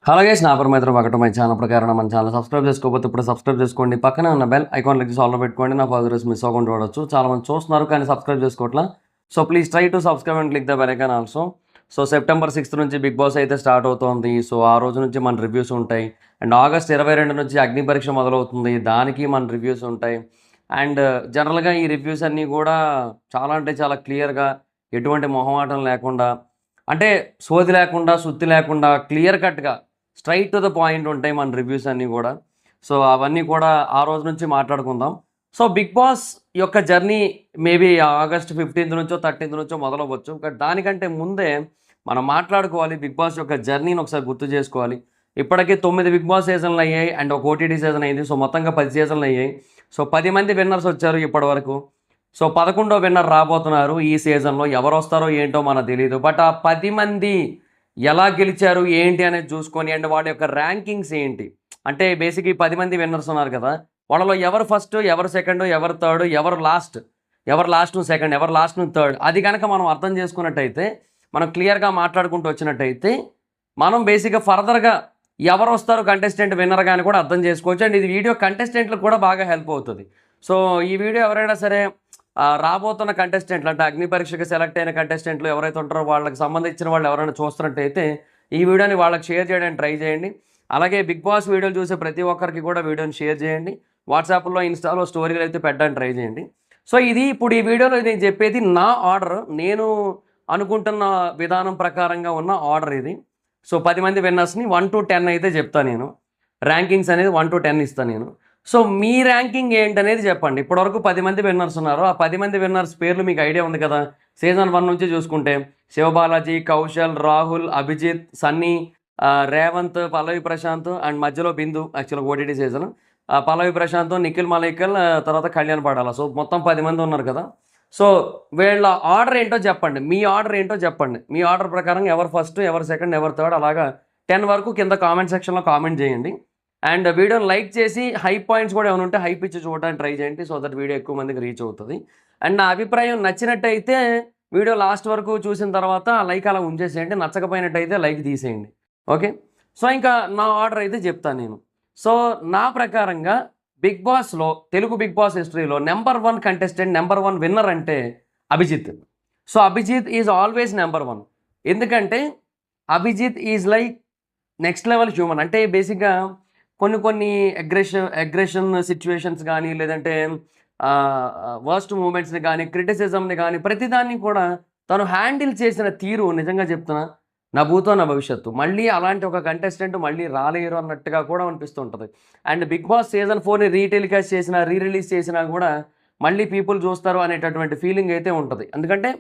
Hello guys, నా పేరు మైత్రి ఒకటి మై ఛానల్ ప్రకారం మన ఛానల్ సబ్స్క్రైబ్ చేసుకోకపోతే ఇప్పుడు సబ్స్క్రైబ్ చేసుకోండి. పక్కనే ఉన్న బెల్ ఐకాన్ లెక్కి సాల్వ్ పెట్టుకోండి. నా ఫాదర్స్ మిస్ అవ్వకుండా చూడొచ్చు. చాలా మంది చూస్తున్నారు కానీ సబ్స్క్రైబ్ చేసుకోవట్లా. So please try to subscribe and click the bell icon also. So September 6 నుంచి బిగ్ బాస్ అయితే స్టార్ట్ అవుతోంది. సో ఆ రోజు నుంచి మన రివ్యూస్ ఉంటాయి. అండ్ ఆగస్ట్ 22 నుంచి అగ్ని పరీక్ష మొదలవుతుంది. దానికి మన రివ్యూస్ ఉంటాయి. అండ్ జనరల్గా ఈ రివ్యూస్ అన్నీ కూడా చాలా అంటే చాలా క్లియర్గా, ఎటువంటి మొహమాటం లేకుండా, అంటే సోది లేకుండా, సుత్తి లేకుండా, క్లియర్ కట్గా స్ట్రైట్ టు ద పాయింట్ ఉంటాయి మన రివ్యూస్ అన్నీ కూడా. సో అవన్నీ కూడా ఆ రోజు నుంచి మాట్లాడుకుందాం. సో బిగ్ బాస్ యొక్క జర్నీ మేబీ ఆగస్ట్ 15 నుంచో 13 నుంచో మొదలవ్వచ్చు. బట్ దానికంటే ముందే మనం మాట్లాడుకోవాలి. బిగ్ బాస్ యొక్క జర్నీని ఒకసారి గుర్తు చేసుకోవాలి. ఇప్పటికీ 9 బిగ్ బాస్ సీజన్లు అయ్యాయి అండ్ ఒక ఓటీటీ సీజన్ అయింది. సో మొత్తంగా 10 సీజన్లు అయ్యాయి. సో 10 మంది విన్నర్స్ వచ్చారు ఇప్పటి వరకు. సో 11వ విన్నర్ రాబోతున్నారు ఈ సీజన్లో. ఎవరు వస్తారో ఏంటో మనకు తెలియదు. బట్ ఆ 10 మంది ఎలా గెలిచారు ఏంటి అనేది చూసుకొని, అండ్ వాళ్ళ యొక్క ర్యాంకింగ్స్ ఏంటి అంటే బేసిక్ ఈ 10 మంది విన్నర్స్ ఉన్నారు కదా, వాళ్ళలో ఎవరు ఫస్ట్, ఎవరు సెకండ్, ఎవరు థర్డ్, ఎవరు లాస్ట్ సెకండ్, ఎవరు లాస్ట్ థర్డ్, అది కనుక మనం అర్థం చేసుకున్నట్టయితే, మనం క్లియర్గా మాట్లాడుకుంటూ వచ్చినట్టయితే, మనం బేసిక్గా ఫర్దర్గా ఎవరు వస్తారు కంటెస్టెంట్ విన్నర్గా అని కూడా అర్థం చేసుకోవచ్చు. అండ్ ఇది వీడియో కంటెస్టెంట్లకు కూడా బాగా హెల్ప్ అవుతుంది. సో ఈ వీడియో ఎవరైనా సరే రాబోతున్న కంటెస్టెంట్లు అంటే అగ్ని పరీక్షకు సెలెక్ట్ అయిన కంటెస్టెంట్లు ఎవరైతే ఉంటారో వాళ్ళకి సంబంధించిన వాళ్ళు ఎవరైనా చూస్తున్నట్టయితే ఈ వీడియోని వాళ్ళకి షేర్ చేయడానికి ట్రై చేయండి. అలాగే బిగ్ బాస్ వీడియోలు చూసే ప్రతి ఒక్కరికి కూడా వీడియోని షేర్ చేయండి. వాట్సాప్లో, ఇన్స్టాలో స్టోరీలు అయితే పెట్టడానికి ట్రై చేయండి. సో ఇది ఇప్పుడు ఈ వీడియోలో నేను చెప్పేది నా ఆర్డర్, నేను అనుకుంటున్న విధానం ప్రకారంగా ఉన్న ఆర్డర్ ఇది. సో 10 మంది విన్నర్స్ని 1 to 10 అయితే చెప్తాను నేను. ర్యాంకింగ్స్ అనేది 1 to 10 ఇస్తాను నేను. సో మీ ర్యాంకింగ్ ఏంటనేది చెప్పండి. ఇప్పటివరకు 10 మంది విన్నర్స్ ఉన్నారు. ఆ 10 మంది విన్నర్స్ పేర్లు మీకు ఐడియా ఉంది కదా. సీజన్ 1 నుంచి చూసుకుంటే శివబాలాజీ, కౌశల్, రాహుల్, అభిజిత్, సన్నీ, రేవంత్, పల్లవి ప్రశాంత్ అండ్ మధ్యలో బిందు. యాక్చువల్గా ఓటీటీ సీజన్ పల్లవి ప్రశాంత్, నిఖిల్ మలైకల్, తర్వాత కళ్యాణ్ పడాల. సో మొత్తం 10 మంది ఉన్నారు కదా. సో వీళ్ళ ఆర్డర్ ఏంటో చెప్పండి. మీ ఆర్డర్ ఏంటో చెప్పండి. మీ ఆర్డర్ ప్రకారం ఎవరు ఫస్ట్, ఎవరు సెకండ్, ఎవరు థర్డ్, అలాగా 10 వరకు కింద కామెంట్ సెక్షన్లో కామెంట్ చేయండి. అండ్ వీడియోని లైక్ చేసి హై పాయింట్స్ కూడా ఏమైనా ఉంటే హైప్ ఇచ్చి చూడడానికి ట్రై చేయండి. సో దట్ వీడియో ఎక్కువ మందికి రీచ్ అవుతుంది. అండ్ నా అభిప్రాయం నచ్చినట్టయితే వీడియో లాస్ట్ వరకు చూసిన తర్వాత లైక్ అలా ఉంచేసేయండి. నచ్చకపోయినట్టయితే లైక్ తీసేయండి. ఓకే. సో ఇంకా నా ఆర్డర్ అయితే చెప్తాను నేను. సో నా ప్రకారంగా బిగ్ బాస్లో, తెలుగు బిగ్ బాస్ హిస్టరీలో నెంబర్ 1 కంటెస్టెంట్, నెంబర్ 1 విన్నర్ అంటే Abhijit. So Abhijit is always number 1. ఎందుకంటే Abhijit is like next level human. అంటే బేసిక్గా కొన్ని అగ్రెషన్ సిచ్యువేషన్స్ కానీ, లేదంటే వర్స్ట్ మూమెంట్స్ని కానీ, క్రిటిసిజంని కానీ, ప్రతిదాన్ని కూడా తను హ్యాండిల్ చేసిన తీరు నిజంగా చెప్తున్నా, నా భూతో నా భవిష్యత్తు. మళ్ళీ అలాంటి ఒక కంటెస్టెంట్ మళ్ళీ రాలేరు అన్నట్టుగా కూడా అనిపిస్తుంటుంది. And big Boss season 4ని retelecast చేసినా, రిలీజ్ చేసినా కూడా మళ్ళీ పీపుల్ చూస్తారు అనేటటువంటి ఫీలింగ్ అయితే ఉంటుంది. ఎందుకంటే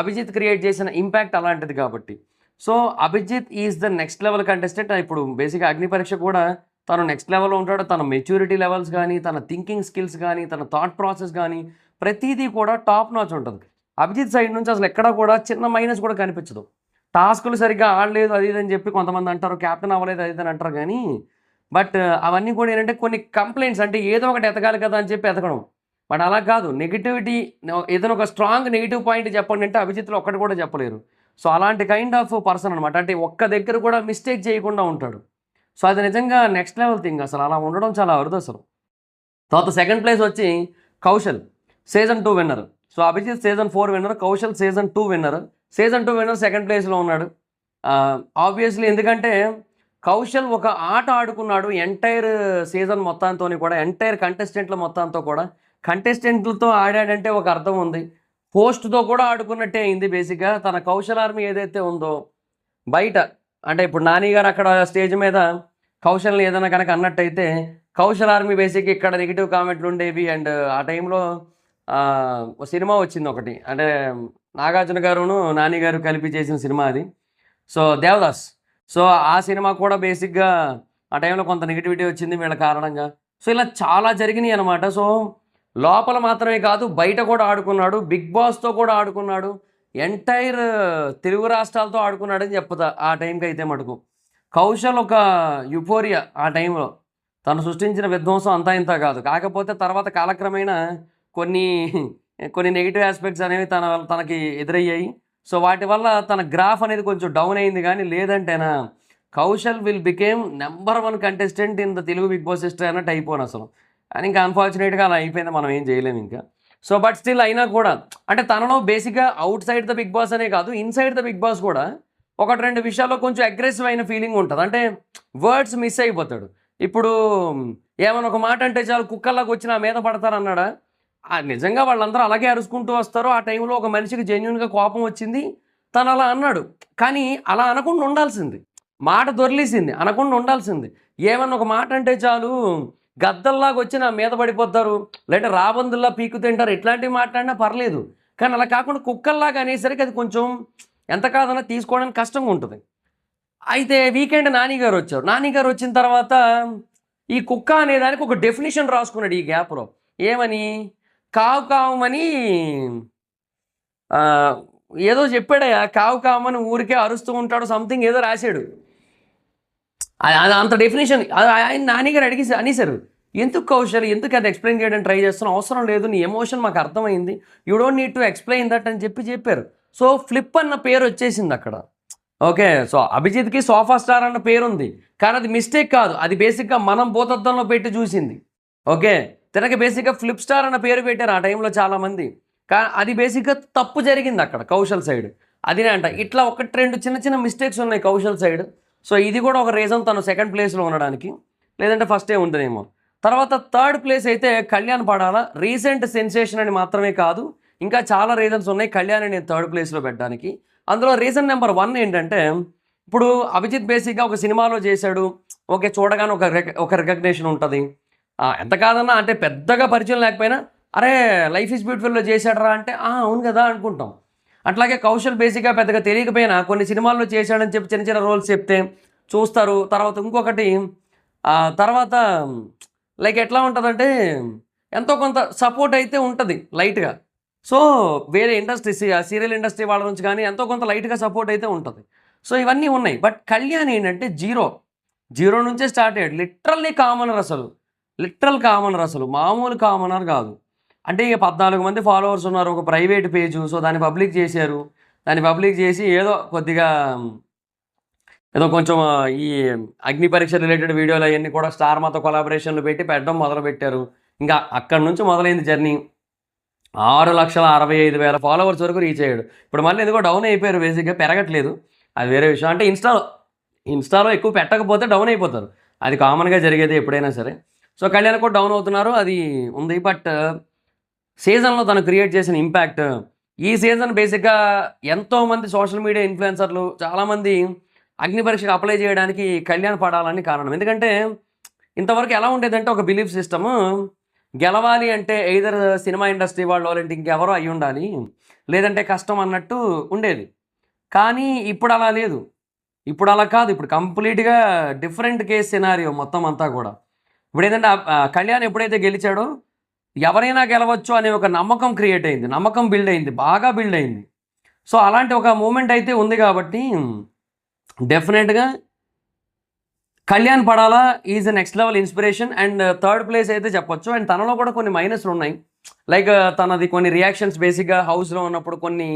అభిజిత్ క్రియేట్ చేసిన ఇంపాక్ట్ అలాంటిది కాబట్టి. So Abhijit is the next level contestant. ఇప్పుడు బేసిక్గా అగ్ని పరీక్ష కూడా తను నెక్స్ట్ లెవెల్లో ఉంటాడు. తన మెచ్యూరిటీ లెవెల్స్ కానీ, తన థింకింగ్ స్కిల్స్ కానీ, తన థాట్ ప్రాసెస్ కానీ ప్రతిదీ కూడా టాప్ నాచ్ ఉంటుంది. అభిజిత్ సైడ్ నుంచి అసలు ఎక్కడా కూడా చిన్న మైనస్ కూడా కనిపించదు. టాస్కులు సరిగ్గా ఆడలేదు అది ఇది అని చెప్పి కొంతమంది అంటారు, క్యాప్టెన్ అవ్వలేదు అది ఇది అని అంటారు. కానీ బట్ అవన్నీ కూడా ఏంటంటే కొన్ని కంప్లైంట్స్, అంటే ఏదో ఒకటి ఎతకాలి కదా అని చెప్పి ఎతకడం. బట్ అలా కాదు. నెగిటివిటీ, ఏదైనా ఒక స్ట్రాంగ్ నెగిటివ్ పాయింట్ చెప్పండి అంటే అభిజిత్లో ఒక్కటి కూడా చెప్పలేరు. సో అలాంటి కైండ్ ఆఫ్ పర్సన్ అనమాట. అంటే ఒక్క దగ్గర కూడా మిస్టేక్ చేయకుండా ఉంటాడు. సో అది నిజంగా నెక్స్ట్ లెవెల్ థింగ్. అసలు అలా ఉండడం చాలా అరుదు అసలు. తర్వాత సెకండ్ ప్లేస్ వచ్చి Kaushal, season 2 winner. So Abhijit season 4 winner, Kaushal season 2 winner. Season 2 winner second ప్లేస్లో ఉన్నాడు. ఆబ్వియస్లీ ఎందుకంటే కౌశల్ ఒక ఆట ఆడుకున్నాడు ఎంటైర్ సీజన్ మొత్తంతో కూడా, ఎంటైర్ కంటెస్టెంట్ల మొత్తంతో కూడా. కంటెస్టెంట్లతో ఆడాడంటే ఒక అర్థం ఉంది, పోస్ట్తో కూడా ఆడుకున్నట్టే అయింది. బేసిక్గా తన కౌశల్ ఆర్మీ ఏదైతే ఉందో బయట, అంటే ఇప్పుడు నాని గారు అక్కడ స్టేజ్ మీద కౌశల్ని ఏదైనా కనుక అన్నట్టయితే, కౌశల్ ఆర్మీ బేసిక్ ఇక్కడ నెగిటివ్ కామెంట్లు ఉండేవి. అండ్ ఆ టైంలో సినిమా వచ్చింది ఒకటి, అంటే నాగార్జున గారును నాని గారు కలిపి చేసిన సినిమా అది. సో దేవదాస్. సో ఆ సినిమా కూడా బేసిక్గా ఆ టైంలో కొంత నెగిటివిటీ వచ్చింది వీళ్ళ కారణంగా. సో ఇలా చాలా జరిగినాయి అనమాట. సో లోపల మాత్రమే కాదు బయట కూడా ఆడుకున్నాడు, బిగ్ బాస్తో కూడా ఆడుకున్నాడు, ఎంటైర్ తెలుగు రాష్ట్రాలతో ఆడుకున్నాడని చెప్తా ఆ టైంకి అయితే మటుకు. కౌశల్ ఒక యుఫోరియా ఆ టైంలో. తను సృష్టించిన విధ్వంసం అంతా ఇంత కాదు. కాకపోతే తర్వాత కాలక్రమేణా కొన్ని కొన్ని నెగిటివ్ ఆస్పెక్ట్స్ అనేవి తనకి ఎదురయ్యాయి. సో వాటి వల్ల తన గ్రాఫ్ అనేది కొంచెం డౌన్ అయింది. కానీ లేదంటేనా Kaushal will became number 1 contestant in the Telugu Bigg Boss history అన్నట్టు అయిపోను అసలు. అని ఇంకా అన్ఫార్చునేట్గా అలా అయిపోయింది, మనం ఏం చేయలేము ఇంకా. సో బట్ స్టిల్ అయినా కూడా అంటే తనలో బేసిక్గా outside the Bigg Boss అనే కాదు, ఇన్సైడ్ ద బిగ్ బాస్ కూడా 1-2 విషయాల్లో కొంచెం అగ్రెసివ్ అయిన ఫీలింగ్ ఉంటుంది. అంటే వర్డ్స్ మిస్ అయిపోతాడు. ఇప్పుడు ఏమైనా ఒక మాట అంటే చాలు కుక్కల్లాగా వచ్చి నా మీద పడతారన్నాడా? నిజంగా వాళ్ళందరూ అలాగే అరుచుకుంటూ వస్తారు. ఆ టైంలో ఒక మనిషికి జెన్యూన్గా కోపం వచ్చింది, తను అలా అన్నాడు. కానీ అలా అనకుండా ఉండాల్సింది, మాట దొర్లేసింది, అనకుండా ఉండాల్సింది. ఏమన్నా ఒక మాట అంటే చాలు గద్దల్లాగా వచ్చి నా మీద పడిపోతారు, లేదంటే రాబందుల్లా పీకు తింటారు, ఇట్లాంటివి మాట్లాడినా పర్లేదు. కానీ అలా కాకుండా కుక్కల్లాగా అనేసరికి అది కొంచెం ఎంత కాదన్నా తీసుకోవడానికి కష్టంగా ఉంటుంది. అయితే వీకెండ్ నాని గారు వచ్చారు. నాని గారు వచ్చిన తర్వాత ఈ కుక్క అనేదానికి ఒక డెఫినేషన్ రాసుకున్నాడు ఈ గ్యాప్లో. ఏమని? కావు కావమని ఏదో చెప్పాడయ్యా, కావు కావమని ఊరికే అరుస్తూ ఉంటాడు, సంథింగ్ ఏదో రాశాడు. అంత డెఫినేషన్ ఆయన నాని గారు అనేసారు. ఎందుకు కౌశల్, ఎందుకు అది ఎక్స్ప్లెయిన్ చేయడానికి ట్రై చేస్తున్నావు? అవసరం లేదు, నీ ఎమోషన్ మాకు అర్థమైంది, you don't need to explain that అని చెప్పారు. సో ఫ్లిప్ అన్న పేరు వచ్చేసింది అక్కడ. ఓకే, సో అభిజిత్కి సోఫా స్టార్ అన్న పేరు ఉంది, కానీ అది మిస్టేక్ కాదు, అది బేసిక్గా మనం భూతత్వంలో పెట్టి చూసింది. ఓకే, తనకి బేసిక్గా ఫ్లిప్ స్టార్ అన్న పేరు పెట్టారు ఆ టైంలో చాలామంది, కానీ అది బేసిక్గా తప్పు జరిగింది అక్కడ కౌశల్ సైడ్. అదినే అంట ఇట్లా 1-2 చిన్న చిన్న మిస్టేక్స్ ఉన్నాయి కౌశల్ సైడ్. సో ఇది కూడా ఒక రీజన్ తను సెకండ్ ప్లేస్లో ఉండడానికి, లేదంటే ఫస్టే ఉంటుందేమో. తర్వాత థర్డ్ ప్లేస్ అయితే కళ్యాణ్ పడాలా. రీసెంట్ సెన్సేషన్ అని మాత్రమే కాదు, ఇంకా చాలా రీజన్స్ ఉన్నాయి కళ్యాణ్ నేను థర్డ్ ప్లేస్లో పెట్టడానికి. అందులో రీజన్ నెంబర్ 1 ఏంటంటే, ఇప్పుడు అభిజిత్ బేసిక్గా ఒక సినిమాలో చేశాడు, ఓకే, చూడగానే ఒక రికగ్నేషన్ ఉంటుంది. ఎంత కాదన్నా అంటే పెద్దగా పరిచయం లేకపోయినా అరే లైఫ్ ఈజ్ బ్యూటిఫుల్లో చేశాడరా అంటే అవును కదా అనుకుంటాం. అట్లాగే కౌశల్ బేసిక్గా పెద్దగా తెలియకపోయినా కొన్ని సినిమాల్లో చేశాడని చెప్పి చిన్న చిన్న రోల్స్ చెప్తే చూస్తారు. తర్వాత ఇంకొకటి తర్వాత లైక్ ఎట్లా ఉంటుందంటే ఎంతో కొంత సపోర్ట్ అయితే ఉంటుంది లైట్గా. సో వేరే ఇండస్ట్రీ సీరియల్ ఇండస్ట్రీ వాళ్ళ నుంచి కానీ ఎంతో కొంత లైట్గా సపోర్ట్ అయితే ఉంటుంది. సో ఇవన్నీ ఉన్నాయి. బట్ కళ్యాణ్ ఏంటంటే జీరో నుంచే స్టార్ట్ అయ్యాడు. లిటరల్ కామనర్ అసలు మామూలు కామనర్ కాదు. అంటే ఇక 14 మంది ఫాలోవర్స్ ఉన్నారు, ఒక ప్రైవేట్ పేజు. సో దాన్ని పబ్లిక్ చేశారు. దాన్ని పబ్లిక్ చేసి ఏదో కొద్దిగా ఏదో కొంచెం ఈ అగ్ని పరీక్ష రిలేటెడ్ వీడియోలు అవన్నీ కూడా స్టార్ మాతో కొలాబరేషన్లు పెట్టి పెట్టడం మొదలుపెట్టారు. ఇంకా అక్కడి నుంచి మొదలైంది జర్నీ. 6,65,000 ఫాలోవర్స్ వరకు రీచ్ అయ్యాడు. ఇప్పుడు మళ్ళీ ఎందుకో డౌన్ అయిపోయారు, బేసిక్గా పెరగట్లేదు, అది వేరే విషయం. అంటే ఇన్స్టాలో ఎక్కువ పెట్టకపోతే డౌన్ అయిపోతారు, అది కామన్గా జరిగేది ఎప్పుడైనా సరే. సో కళ్యాణ్ కూడా డౌన్ అవుతున్నారు, అది ఉంది. బట్ సీజన్లో తను క్రియేట్ చేసిన ఇంపాక్ట్, ఈ సీజన్ బేసిక్గా ఎంతోమంది సోషల్ మీడియా ఇన్ఫ్లుయెన్సర్లు చాలామంది అగ్ని పరీక్షకు అప్లై చేయడానికి కళ్యాణ్ పడాలని కారణం. ఎందుకంటే ఇంతవరకు ఎలా ఉండేదంటే ఒక బిలీఫ్ సిస్టము, గెలవాలి అంటే ఎయిదర్ సినిమా ఇండస్ట్రీ వాళ్ళు లేదంటే ఇంకెవరో అయి ఉండాలి, లేదంటే కష్టం అన్నట్టు ఉండేది. కానీ ఇప్పుడు అలా లేదు, ఇప్పుడు అలా కాదు, ఇప్పుడు కంప్లీట్గా డిఫరెంట్ కేస్ సినారియో మొత్తం అంతా కూడా. ఇప్పుడు ఏంటంటే కళ్యాణ్ ఎప్పుడైతే గెలిచాడో ఎవరైనా గెలవచ్చు అనే ఒక నమ్మకం క్రియేట్ అయింది, నమ్మకం బిల్డ్ అయింది, బాగా బిల్డ్ అయింది. సో అలాంటి ఒక మూమెంట్ అయితే ఉంది కాబట్టి డెఫినెట్గా కళ్యాణ్ పడాలా is next level inspiration. And third place అయితే చెప్పొచ్చు. అండ్ తనలో కూడా కొన్ని మైనస్లు ఉన్నాయి, లైక్ తనది కొన్ని రియాక్షన్స్ బేసిక్గా హౌస్లో ఉన్నప్పుడు కొన్ని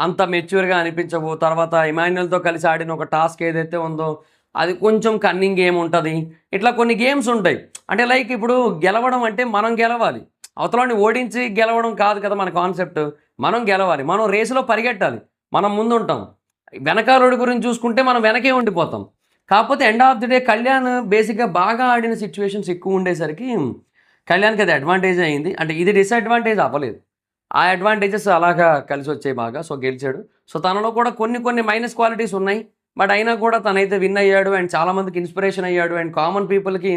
అంత మెచ్యూర్గా అనిపించవు. తర్వాత ఇమాన్యుయల్తో కలిసి ఆడిన ఒక టాస్క్ ఏదైతే ఉందో అది కొంచెం కన్నింగ్ గేమ్ ఉంటుంది. ఇట్లా కొన్ని గేమ్స్ ఉంటాయి. అంటే లైక్ ఇప్పుడు గెలవడం అంటే మనం గెలవాలి, అవతలని ఓడించి గెలవడం కాదు కదా మన కాన్సెప్ట్. మనం గెలవాలి, మనం రేసులో పరిగెట్టాలి, మనం ముందు ఉంటాం. వెనకాలోడి గురించి చూసుకుంటే మనం వెనకే ఉండిపోతాం. కాకపోతే end of the day Kalyan బేసిక్గా బాగా ఆడిన సిచ్యువేషన్స్ ఎక్కువ ఉండేసరికి కళ్యాణ్కి అది అడ్వాంటేజ్ అయింది. అంటే ఇది డిసడ్వాంటేజ్ అవ్వలేదు, ఆ అడ్వాంటేజెస్ అలాగా కలిసి వచ్చాయి బాగా. సో గెలిచాడు. సో తనలో కూడా కొన్ని మైనస్ క్వాలిటీస్ ఉన్నాయి, బట్ అయినా కూడా తనైతే విన్ అయ్యాడు. అండ్ చాలామందికి ఇన్స్పిరేషన్ అయ్యాడు. అండ్ కామన్ పీపుల్కి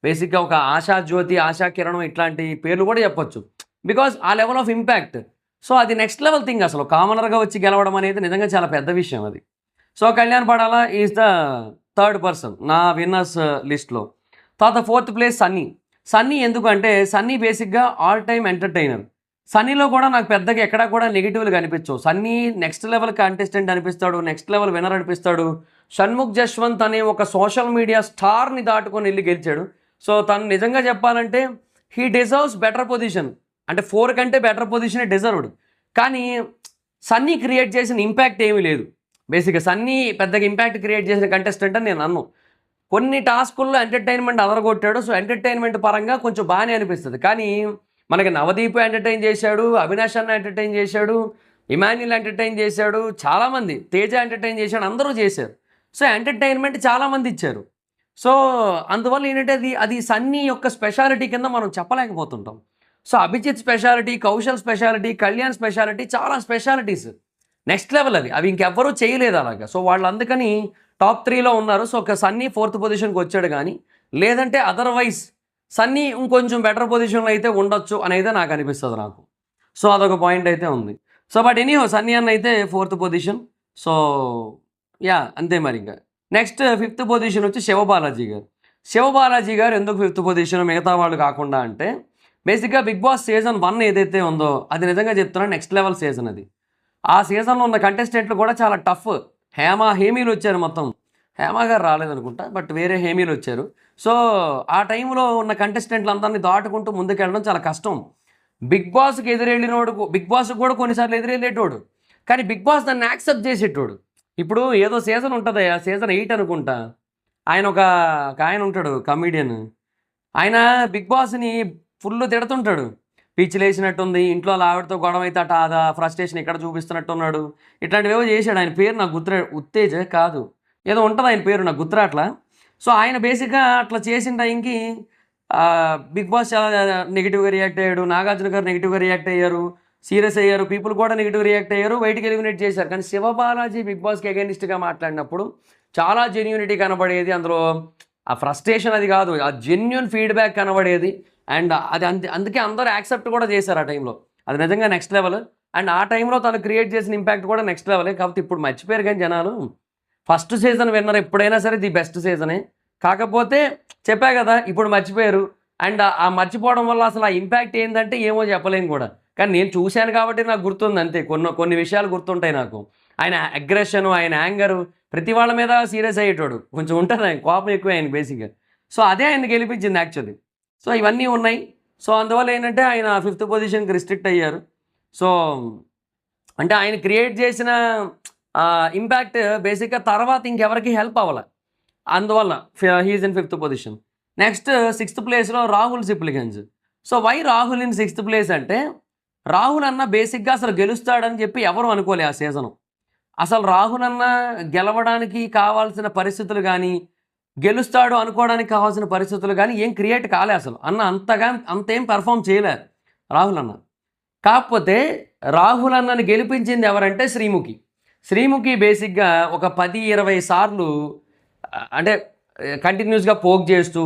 బేసిక్గా ఒక ఆశా జ్యోతి, ఆశా కిరణం ఇట్లాంటి పేర్లు కూడా చెప్పొచ్చు, బికాజ్ ఆ లెవెల్ ఆఫ్ ఇంపాక్ట్. సో అది నెక్స్ట్ లెవెల్ థింగ్. అసలు కామనర్గా వచ్చి గెలవడం అనేది నిజంగా చాలా పెద్ద విషయం అది. So Kalyan Padala is the third person నా విన్నర్స్ లిస్ట్లో. తర్వాత ఫోర్త్ ప్లేస్ సన్నీ. ఎందుకంటే సన్నీ బేసిక్గా ఆల్ టైమ్ ఎంటర్టైనర్. సన్నీలో కూడా నాకు పెద్దగా ఎక్కడా కూడా నెగిటివ్లు కనిపించవు. సన్నీ నెక్స్ట్ లెవెల్ కంటెస్టెంట్ అనిపిస్తాడు, నెక్స్ట్ లెవెల్ విన్నర్ అనిపిస్తాడు. షణ్ముఖ్ జశ్వంత్ అనే ఒక సోషల్ మీడియా స్టార్ని దాటుకొని వెళ్ళి గెలిచాడు. సో తను నిజంగా చెప్పాలంటే హీ డిజర్వ్స్ బెటర్ పొజిషన్, అంటే 4 కంటే బెటర్ పొజిషనే డిజర్వ్డ్. కానీ సన్నీ క్రియేట్ చేసిన ఇంపాక్ట్ ఏమీ లేదు. బేసిక్గా సన్నీ పెద్దగా ఇంపాక్ట్ క్రియేట్ చేసిన కంటెస్టెంట్ అని నేను అన్ను. కొన్ని టాస్కుల్లో ఎంటర్టైన్మెంట్ అదరగొట్టాడు. సో ఎంటర్టైన్మెంట్ పరంగా కొంచెం బాగానే అనిపిస్తుంది. కానీ మనకి నవదీప్ ఎంటర్టైన్ చేశాడు, అవినాష్ అన్న ఎంటర్టైన్ చేశాడు, ఇమాన్యుల్ ఎంటర్టైన్ చేశాడు, చాలామంది తేజ ఎంటర్టైన్ చేశాడు, అందరూ చేశారు. సో ఎంటర్టైన్మెంట్ చాలామంది ఇచ్చారు. సో అందువల్ల ఏంటంటే అది సన్నీ యొక్క స్పెషాలిటీ కింద మనం చెప్పలేకపోతుంటాం. So Abhijeet speciality, Kaushal speciality, Kalyan speciality చాలా స్పెషాలిటీస్ నెక్స్ట్ లెవెల్ అవి ఇంకెవ్వరూ చేయలేదు అలాగా. సో వాళ్ళు అందుకని టాప్ 3లో ఉన్నారు. సో ఒక సన్నీ 4th పొజిషన్కి వచ్చాడు. కానీ లేదంటే అదర్వైజ్ సన్నీ ఇంకొంచెం బెటర్ పొజిషన్లో అయితే ఉండొచ్చు అనేది నాకు అనిపిస్తుంది నాకు. సో అదొక పాయింట్ అయితే ఉంది. సో బట్ ఎనీహో సన్నీ అన్న అయితే 4th పొజిషన్. సో యా అంతే మరి. ఇంకా నెక్స్ట్ 5th పొజిషన్ వచ్చి శివబాలాజీ గారు. శివబాలాజీ గారు ఎందుకు 5th పొజిషన్ మిగతా వాళ్ళు కాకుండా అంటే బేసిక్గా బిగ్ బాస్ సీజన్ 1 ఏదైతే ఉందో అది నిజంగా చెప్తున్నా నెక్స్ట్ లెవెల్ సీజన్ అది. ఆ సీజన్లో ఉన్న కంటెస్టెంట్లు కూడా చాలా టఫ్. హేమీలు వచ్చారు మొత్తం. హేమ గారు రాలేదనుకుంటా, బట్ వేరే హేమీలు వచ్చారు. సో ఆ టైంలో ఉన్న కంటెస్టెంట్లు అందరినీ దాటుకుంటూ ముందుకెళ్ళడం చాలా కష్టం. బిగ్ బాస్కి ఎదురెళ్ళినోడు, బిగ్ బాస్కి కూడా కొన్నిసార్లు ఎదురెళ్ళేటోడు, కానీ బిగ్ బాస్ దాన్ని యాక్సెప్ట్ చేసేటోడు. ఇప్పుడు ఏదో సీజన్ ఉంటుంది, ఆ సీజన్ 8 అనుకుంటా. ఆయన ఒక ఆయన ఉంటాడు కమీడియన్. ఆయన బిగ్ బాస్ని ఫుల్ తిడుతుంటాడు. పిచ్చి లేచినట్టుంది, ఇంట్లో ఆవిడతో గొడవ అయితే అదా ఫ్రస్ట్రేషన్ ఇక్కడ చూపిస్తున్నట్టున్నాడు. ఇట్లాంటివేవో చేశాడు. ఆయన పేరు నాకు ఉత్తేజ కాదు, ఏదో ఉంటుంది ఆయన పేరు, నాకు గుర్తురాట్లా. సో ఆయన బేసిక్గా అట్లా చేసిన టైంకి బిగ్ బాస్ చాలా నెగిటివ్గా రియాక్ట్ అయ్యాడు. నాగార్జున గారు నెగిటివ్గా రియాక్ట్ అయ్యారు, సీరియస్ అయ్యారు, పీపుల్ కూడా నెగిటివ్ రియాక్ట్ అయ్యారు, బయటికి ఎలిమినేట్ చేశారు. కానీ శివబాలాజీ బిగ్ బాస్కి అగైనిస్ట్గా మాట్లాడినప్పుడు చాలా జెన్యూనిటీ కనబడేది. అందులో ఆ ఫ్రస్ట్రేషన్ అది కాదు, ఆ జెన్యూన్ ఫీడ్బ్యాక్ కనబడేది. అండ్ అది అందుకే అందరూ యాక్సెప్ట్ కూడా చేశారు ఆ టైంలో. అది నిజంగా నెక్స్ట్ లెవెల్. అండ్ ఆ టైంలో తను క్రియేట్ చేసిన ఇంపాక్ట్ కూడా నెక్స్ట్ లెవెలే. కాకపోతే ఇప్పుడు మర్చిపోయారు కానీ జనాలు, ఫస్ట్ సీజన్ విన్నర్ ఎప్పుడైనా సరే ది బెస్ట్ సీజనే. కాకపోతే చెప్పా కదా ఇప్పుడు మర్చిపోయారు. అండ్ ఆ మర్చిపోవడం వల్ల అసలు ఆ ఇంపాక్ట్ ఏంటంటే ఏమో చెప్పలేను కూడా. కానీ నేను చూశాను కాబట్టి నాకు గుర్తుంది అంతే. కొన్ని విషయాలు గుర్తుంటాయి నాకు. ఆయన అగ్రెషను, ఆయన యాంగరు, ప్రతి వాళ్ళ మీద సీరియస్ అయ్యేటోడు. కొంచెం ఉంటుంది ఆయన కోపం ఎక్కువ ఆయన బేసిక్గా. సో అదే ఆయన గెలిపించింది యాక్చువల్లీ. సో ఇవన్నీ ఉన్నాయి. సో అందువల్ల ఏంటంటే ఆయన 5th పొజిషన్కి రిస్ట్రిక్ట్ అయ్యారు. సో అంటే ఆయన క్రియేట్ చేసిన ఇంపాక్ట్ బేసిక్గా తర్వాత ఇంకెవరికి హెల్ప్ అవ్వాలి. అందువల్ల he's in 5th position. Next 6th ప్లేస్లో Rahul Sipligunj. So why Rahul in 6th place అంటే రాహుల్ అన్న బేసిక్గా అసలు గెలుస్తాడని చెప్పి ఎవరు అనుకోలే ఆ సీజను. అసలు రాహుల్ అన్న గెలవడానికి కావాల్సిన పరిస్థితులు కానీ, గెలుస్తాడు అనుకోవడానికి కావాల్సిన పరిస్థితులు కానీ ఏం క్రియేట్ కాలే అసలు. అంతేం పెర్ఫామ్ చేయలేదు రాహుల్ అన్న. కాకపోతే రాహుల్ అన్నని గెలిపించింది ఎవరంటే శ్రీముఖి బేసిక్గా ఒక 10-20 సార్లు అంటే కంటిన్యూస్గా పోక్ చేస్తూ,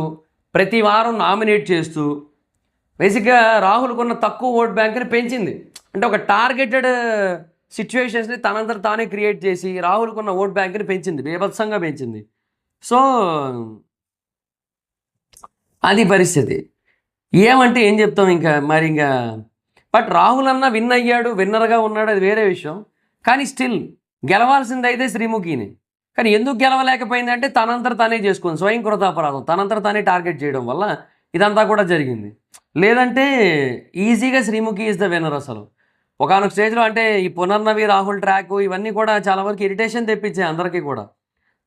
ప్రతి వారం నామినేట్ చేస్తూ బేసిక్గా రాహుల్కున్న తక్కువ ఓట్ బ్యాంక్ని పెంచింది. అంటే ఒక టార్గెటెడ్ సిచ్యువేషన్స్ని తనంతట తానే క్రియేట్ చేసి రాహుల్కున్న ఓట్ బ్యాంక్ని పెంచింది, బీభత్సంగా పెంచింది. సో అది పరిస్థితి. ఏమంటే ఏం చెప్తాం ఇంకా బట్ రాహుల్ అన్న విన్ అయ్యాడు, విన్నర్గా ఉన్నాడు, అది వేరే విషయం. కానీ స్టిల్ గెలవాల్సింది అయితే శ్రీముఖిని. కానీ ఎందుకు గెలవలేకపోయిందంటే తనంతట తానే చేసుకుంది, స్వయం కృతాపరాధం, తనంతట తానే టార్గెట్ చేయడం వల్ల ఇదంతా కూడా జరిగింది. లేదంటే ఈజీగా శ్రీముఖి ఈజ్ ద విన్నర్. అసలు ఒకనొక స్టేజ్లో అంటే ఈ పునర్నవి రాహుల్ ట్రాక్ ఇవన్నీ కూడా చాలా వరకు ఇరిటేషన్ తెప్పించాయి అందరికీ కూడా.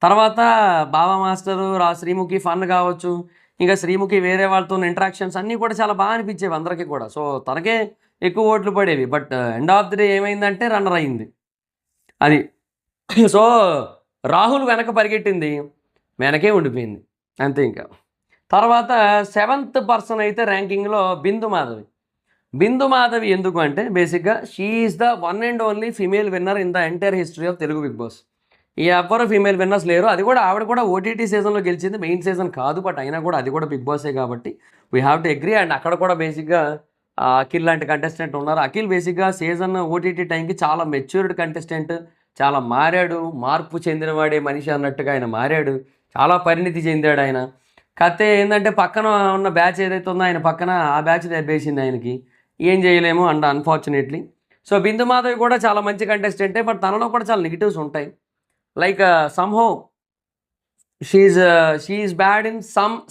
తర్వాత బాబా మాస్టరు శ్రీముఖి ఫన్ కావచ్చు, ఇంకా శ్రీముఖి వేరే వాళ్ళతో ఇంటరాక్షన్స్ అన్నీ కూడా చాలా బాగా అనిపించేవి అందరికీ కూడా. సో తనకే ఎక్కువ ఓట్లు పడేవి. But end of the day ఏమైందంటే రన్నర్ అయింది అది. సో రాహుల్ వెనక పరిగెట్టింది, వెనకే ఉండిపోయింది అంతే. ఇంకా తర్వాత 7th పర్సన్ అయితే ర్యాంకింగ్లో బిందు మాధవి ఎందుకు అంటే బేసిక్గా she is the one and only female winner in the entire history of Telugu Bigg Boss. ఎవ్వరు ఫీమేల్ విన్నర్స్ లేరు. అది కూడా ఆవిడ కూడా ఓటీటీ సీజన్లో గెలిచింది, మెయిన్ సీజన్ కాదు. బట్ అయినా కూడా అది కూడా బిగ్ బాసే కాబట్టి we have to agree. And అక్కడ కూడా బేసిక్గా అఖిల్ లాంటి కంటెస్టెంట్ ఉన్నారు. అఖిల్ బేసిక్గా సీజన్ ఓటీటీ టైంకి చాలా మెచ్యూర్డ్ కంటెస్టెంట్, చాలా మారాడు, మార్పు చెందినవాడే మనిషి అన్నట్టుగా ఆయన మారాడు, చాలా పరిణితి చెందాడు ఆయన. కాకపోతే ఏంటంటే పక్కన ఉన్న బ్యాచ్ ఏదైతే ఉందో ఆయన పక్కన ఆ బ్యాచ్ దెబ్బేసింది ఆయనకి, ఏం చేయలేము అండ్ అన్ఫార్చునేట్లీ. సో బిందు మాధవి కూడా చాలా మంచి కంటెస్టెంటే, బట్ తనలో కూడా చాలా నెగిటివ్స్ ఉంటాయి. Like somehow she's bad in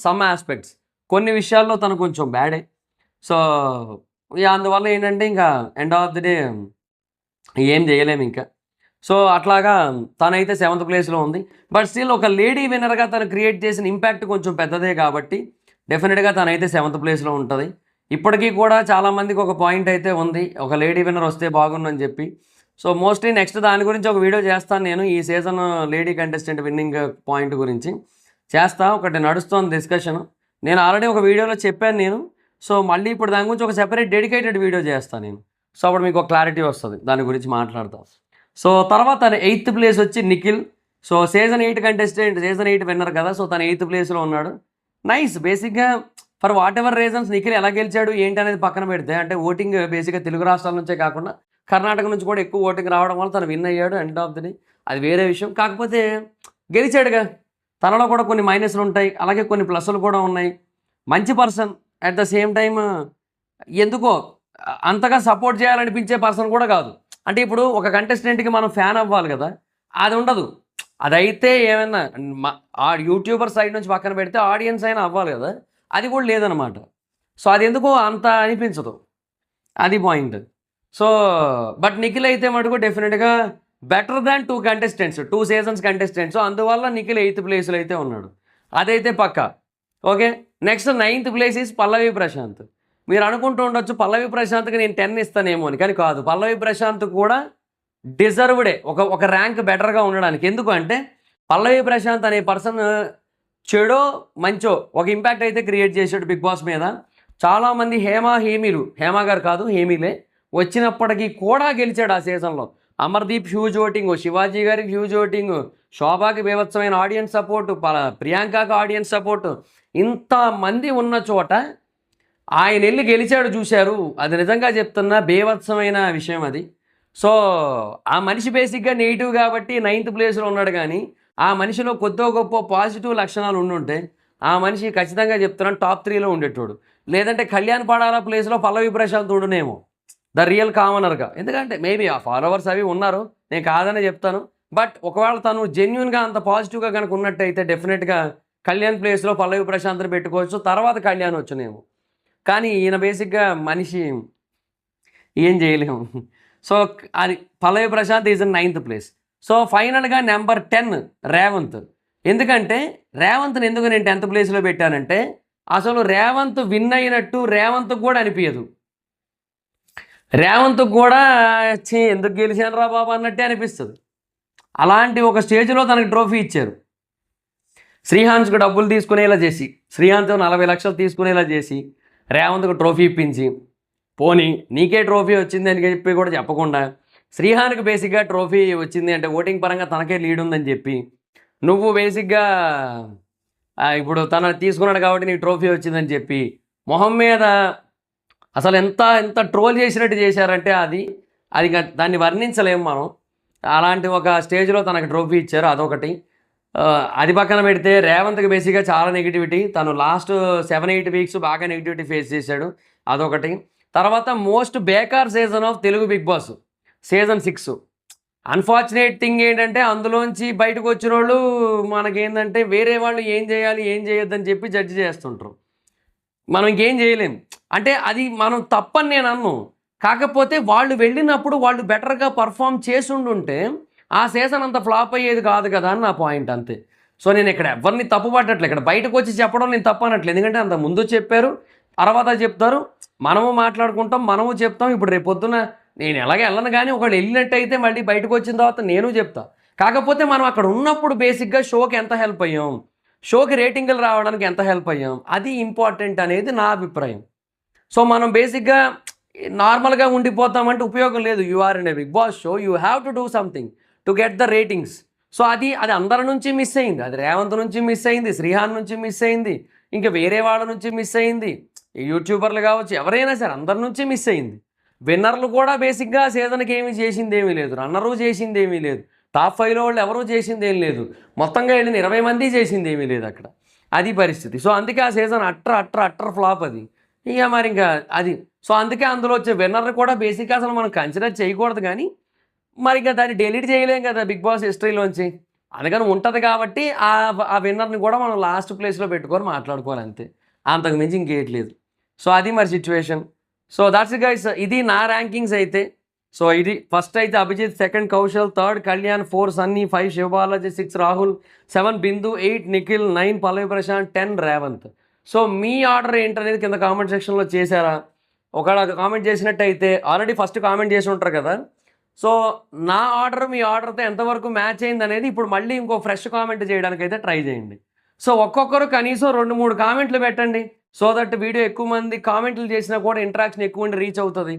some aspects. కొన్ని విషయాల్లో తను కొంచెం బ్యాడే. సో అందువల్ల ఏంటంటే ఇంకా ఎండ్ ఆఫ్ ది డే ఏం చేయలేము ఇంకా. సో అట్లాగా తనైతే 7th ప్లేస్లో ఉంది. బట్ స్టిల్ ఒక లేడీ విన్నర్గా తను క్రియేట్ చేసిన ఇంపాక్ట్ కొంచెం పెద్దదే కాబట్టి డెఫినెట్గా తనైతే 7th ప్లేస్లో ఉంటుంది. ఇప్పటికీ కూడా చాలామందికి ఒక పాయింట్ అయితే ఉంది, ఒక లేడీ విన్నర్ వస్తే బాగుందని చెప్పి. సో మోస్ట్లీ నెక్స్ట్ దాని గురించి ఒక వీడియో చేస్తాను నేను, ఈ season lady contestant winnowing point గురించి చేస్తా. ఒకటి నడుస్తోంది డిస్కషన్, నేను ఆల్రెడీ ఒక వీడియోలో చెప్పాను నేను. సో మళ్ళీ ఇప్పుడు దాని గురించి ఒక సెపరేట్ డెడికేటెడ్ వీడియో చేస్తాను నేను. సో అప్పుడు మీకు ఒక క్లారిటీ వస్తుంది, దాని గురించి మాట్లాడతాం. సో తర్వాత తన 8th ప్లేస్ వచ్చి Nikhil. So season 8 contestant, season 8 winner కదా. సో తన 8th ప్లేస్లో ఉన్నాడు. నైస్. బేసిక్గా for what ever reasons Nikhil ఎలా గెలిచాడు ఏంటి అనేది పక్కన పెడితే, అంటే ఓటింగ్ బేసిక్గా తెలుగు రాష్ట్రాల నుంచే కాకుండా కర్ణాటక నుంచి కూడా ఎక్కువ ఓటింగ్ రావడం వల్ల తను విన్ అయ్యాడు ఎండ్ ఆఫ్ ది డే. అది వేరే విషయం. కాకపోతే గెలిచాడుగా, తనలో కూడా కొన్ని మైనస్లు ఉంటాయి, అలాగే కొన్ని ప్లస్లు కూడా ఉన్నాయి. మంచి person, at the same time ఎందుకో అంతగా సపోర్ట్ చేయాలనిపించే పర్సన్ కూడా కాదు. అంటే ఇప్పుడు ఒక కంటెస్టెంట్కి మనం ఫ్యాన్ అవ్వాలి కదా, అది ఉండదు. అదైతే ఏమైనా ఆ యూట్యూబర్ సైడ్ నుంచి పక్కన పెడితే ఆడియన్స్ అయినా అవ్వాలి కదా, అది కూడా లేదనమాట. సో అది ఎందుకో అంత అనిపించదు, అది పాయింట్. సో బట్ నిఖిల్ అయితే మటుకు డెఫినెట్గా better than 2 contestants, 2 seasons contestants. అందువల్ల నిఖిల్ 8th ప్లేస్లో అయితే ఉన్నాడు, అదైతే పక్కా. Okay, next 9th place is Pallavi Prashanth. మీరు అనుకుంటూ ఉండొచ్చు పల్లవి ప్రశాంత్కి నేను 10 ఇస్తానేమో అని, కానీ కాదు. పల్లవి ప్రశాంత్ కూడా డిజర్వ్డే ఒక ర్యాంక్ బెటర్గా ఉండడానికి. ఎందుకు అంటే పల్లవి ప్రశాంత్ అనే పర్సన్ చెడో మంచో ఒక ఇంపాక్ట్ అయితే క్రియేట్ చేశాడు బిగ్ బాస్ మీద. చాలామంది హేమ గారు కాదు హేమీలే వచ్చినప్పటికీ కూడా గెలిచాడు ఆ సీజన్లో. అమర్దీప్ హ్యూజ్ ఓటింగ్, శివాజీ గారికి హ్యూజ్ ఓటింగ్, శోభాకి బీభత్సమైన ఆడియన్స్ సపోర్టు, ప్రియాంకకి ఆడియన్స్ సపోర్టు, ఇంతమంది ఉన్న చోట ఆయన వెళ్ళి గెలిచాడు చూశారు. అది నిజంగా చెప్తున్నా బీభత్సమైన విషయం అది. సో ఆ మనిషి బేసిక్గా నెగిటివ్ కాబట్టి 9th ప్లేస్లో ఉన్నాడు. కానీ ఆ మనిషిలో కొద్దో గొప్ప పాజిటివ్ లక్షణాలు ఉండుంటే ఆ మనిషి ఖచ్చితంగా చెప్తున్నాను టాప్ 3లో ఉండేటోడు. లేదంటే కళ్యాణ్ పడాల ప్లేస్లో పల్లవి ప్రశాంత్ ఉండునేమో ద రియల్ కామనర్గా. ఎందుకంటే మేబీ ఆ ఫాలోవర్స్ అవి ఉన్నారు, నేను కాదనే చెప్తాను. బట్ ఒకవేళ తను జెన్యున్గా అంత పాజిటివ్గా కనుక ఉన్నట్టయితే డెఫినెట్గా కళ్యాణ్ ప్లేస్లో పల్లవి ప్రశాంత్ని పెట్టుకోవచ్చు, తర్వాత కళ్యాణ్ వచ్చునేమో. కానీ ఈయన బేసిక్గా మనిషి ఏం చేయలేము. సో అది Pallavi Prashanth is in 9th place. So ఫైనల్గా నెంబర్ 10 రేవంత్. ఎందుకంటే రేవంత్ని ఎందుకు నేను 10th ప్లేస్లో పెట్టానంటే అసలు రేవంత్ విన్ అయినట్టు రేవంత్కి కూడా అనిపించదు. రేవంత్కి కూడా ఎందుకు గెలిచాను రా బాబా అన్నట్టే అనిపిస్తుంది. అలాంటి ఒక స్టేజ్లో తనకి ట్రోఫీ ఇచ్చారు. శ్రీహాన్స్కి డబ్బులు తీసుకునేలా చేసి, శ్రీహాన్తో 40 లక్షలు తీసుకునేలా చేసి రేవంత్కి ట్రోఫీ ఇప్పించి, పోనీ నీకే ట్రోఫీ వచ్చింది అని చెప్పి కూడా చెప్పకుండా, శ్రీహాన్కి బేసిక్గా ట్రోఫీ వచ్చింది అంటే ఓటింగ్ పరంగా తనకే లీడ్ ఉందని చెప్పి, నువ్వు బేసిక్గా ఇప్పుడు తన తీసుకున్నాడు కాబట్టి నీకు ట్రోఫీ వచ్చిందని చెప్పి మొహం మీద అసలు ఎంత ట్రోల్ చేసినట్టు చేశారంటే అది దాన్ని వర్ణించలేము మనం. అలాంటి ఒక స్టేజ్లో తనకు ట్రోఫీ ఇచ్చారు, అదొకటి. అది పక్కన పెడితే రేవంత్కి బేసిక్గా చాలా నెగిటివిటీ, తను లాస్ట్ 7-8 వీక్స్ బాగా నెగిటివిటీ ఫేస్ చేశాడు, అదొకటి. తర్వాత మోస్ట్ బేకార్ season of Telugu Bigg Boss season 6. Unfortunate thing ఏంటంటే అందులోంచి బయటకు వచ్చిన వాళ్ళు మనకేంటంటే వేరే వాళ్ళు ఏం చేయాలి ఏం చేయొద్దని చెప్పి జడ్జి చేస్తుంటారు. మనం ఇంకేం చేయలేం. అంటే అది మనం తప్పని నేను అన్ను, కాకపోతే వాళ్ళు వెళ్ళినప్పుడు వాళ్ళు బెటర్గా పర్ఫామ్ చేసి ఉండుంటే ఆ సీజన్ అంత ఫ్లాప్ అయ్యేది కాదు కదా అని నా పాయింట్, అంతే. సో నేను ఇక్కడ ఎవరిని తప్పు పట్టట్లేదు, ఇక్కడ బయటకు వచ్చి చెప్పడం నేను తప్పు అనట్లేదు. ఎందుకంటే అంత ముందు చెప్పారు, తర్వాత చెప్తారు, మనము మాట్లాడుకుంటాం, మనము చెప్తాం. ఇప్పుడు రేపు పొద్దున నేను ఎలాగ వెళ్ళను, కానీ ఒకళ్ళు వెళ్ళినట్టయితే మళ్ళీ బయటకు వచ్చిన తర్వాత నేను చెప్తా. కాకపోతే మనం అక్కడ ఉన్నప్పుడు బేసిక్గా షోకి ఎంత హెల్ప్ అయ్యాం, షోకి రేటింగ్లు రావడానికి ఎంత హెల్ప్ అయ్యాం, అది ఇంపార్టెంట్ అనేది నా అభిప్రాయం. సో మనం బేసిక్గా నార్మల్గా ఉండిపోతామంటే ఉపయోగం లేదు. You are in a Bigg Boss show, you have to do something to get the ratings. So అది అందరి నుంచి మిస్ అయింది. అది రేవంత్ నుంచి మిస్ అయింది, శ్రీహాన్ నుంచి మిస్ అయింది, ఇంకా వేరే వాళ్ళ నుంచి మిస్ అయింది, యూట్యూబర్లు కావచ్చు, ఎవరైనా సరే అందరి నుంచి మిస్ అయింది. విన్నర్లు కూడా బేసిక్గా సీజన్కి ఏమీ చేసింది ఏమీ లేదు, రన్నరు చేసింది ఏమీ లేదు, టాప్ 5లో వాళ్ళు ఎవరూ చేసింది ఏం లేదు, మొత్తంగా వెళ్ళిన 20 మంది చేసింది ఏమీ లేదు అక్కడ, అది పరిస్థితి. సో అందుకే ఆ సీజన్ అట్టర్ ఫ్లాప్ అది. ఇక మరి ఇంకా అది. సో అందుకే అందులో వచ్చే విన్నర్ని కూడా బేసిక్గా అసలు మనం కన్సిడర్ చేయకూడదు. కానీ మరి ఇంకా దాన్ని డిలీట్ చేయలేం కదా బిగ్ బాస్ హిస్టరీలోంచి, అందుకని ఉంటుంది కాబట్టి ఆ విన్నర్ని కూడా మనం లాస్ట్ ప్లేస్లో పెట్టుకొని మాట్లాడుకోవాలి, అంతే. అంతకు మించి ఇంకేయట్లేదు. సో అది మరి సిచ్యువేషన్. సో దాట్స్ గైస్, ఇది నా ర్యాంకింగ్స్ అయితే. సో ఇది ఫస్ట్ అయితే అభిజిత్, సెకండ్ కౌశల్, థర్డ్ కళ్యాణ్, 4 సన్నీ, 5 శివబాలాజీ, 6 రాహుల్, 7 బిందు, 8 నిఖిల్, 9 పల్లవి ప్రశాంత్, 10 రేవంత్. సో మీ ఆర్డర్ ఏంటనేది కింద కామెంట్ సెక్షన్లో చేశారా? ఒకవేళ కామెంట్ చేసినట్టయితే ఆల్రెడీ ఫస్ట్ కామెంట్ చేసి ఉంటారు కదా. సో నా ఆర్డర్ మీ ఆర్డర్తో ఎంతవరకు మ్యాచ్ అయింది అనేది ఇప్పుడు మళ్ళీ ఇంకో ఫ్రెష్ కామెంట్ చేయడానికి అయితే ట్రై చేయండి. సో ఒక్కొక్కరు కనీసం 2-3 కామెంట్లు పెట్టండి. సో దట్ వీడియో ఎక్కువ మంది కామెంట్లు చేసినా కూడా ఇంటరాక్షన్ ఎక్కువ ఉండి రీచ్ అవుతుంది.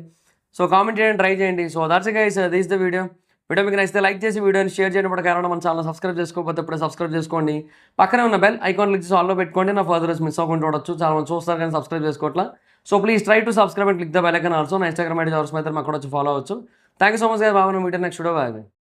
సో కామెంట్ చేయడానికి ట్రై చేయండి. So that's guys, this the video మీకు నచ్చితే లైక్ చేసి వీడియోని షేర్ చేయడం కారణం మన ఛానల్ సబ్స్క్రైబ్ చేసుకోకపోతే ఇప్పుడే సబ్స్క్రైబ్ చేసుకోండి. పక్కనే ఉన్న బెల్ ఐకాన్ క్లిక్ చేసి ఆల్లో పెట్టుకోండి. నా ఫర్దర్స్ మిస్ అవ్వకుండా చూడొచ్చు. చాలా మంది చూస్తారు కానీ సబ్స్క్రైబ్ చేసుకోవట్లా. So please try to subscribe and click the bell icon also. నా ఇన్స్టాగ్రామ్ ఐడి అవసరం అయితే మాకు కూడా వచ్చి ఫాలో అవ్వచ్చు. Thank you so much guys. బాగా వీడియో నెక్స్ట్ వీడియో బాయ్.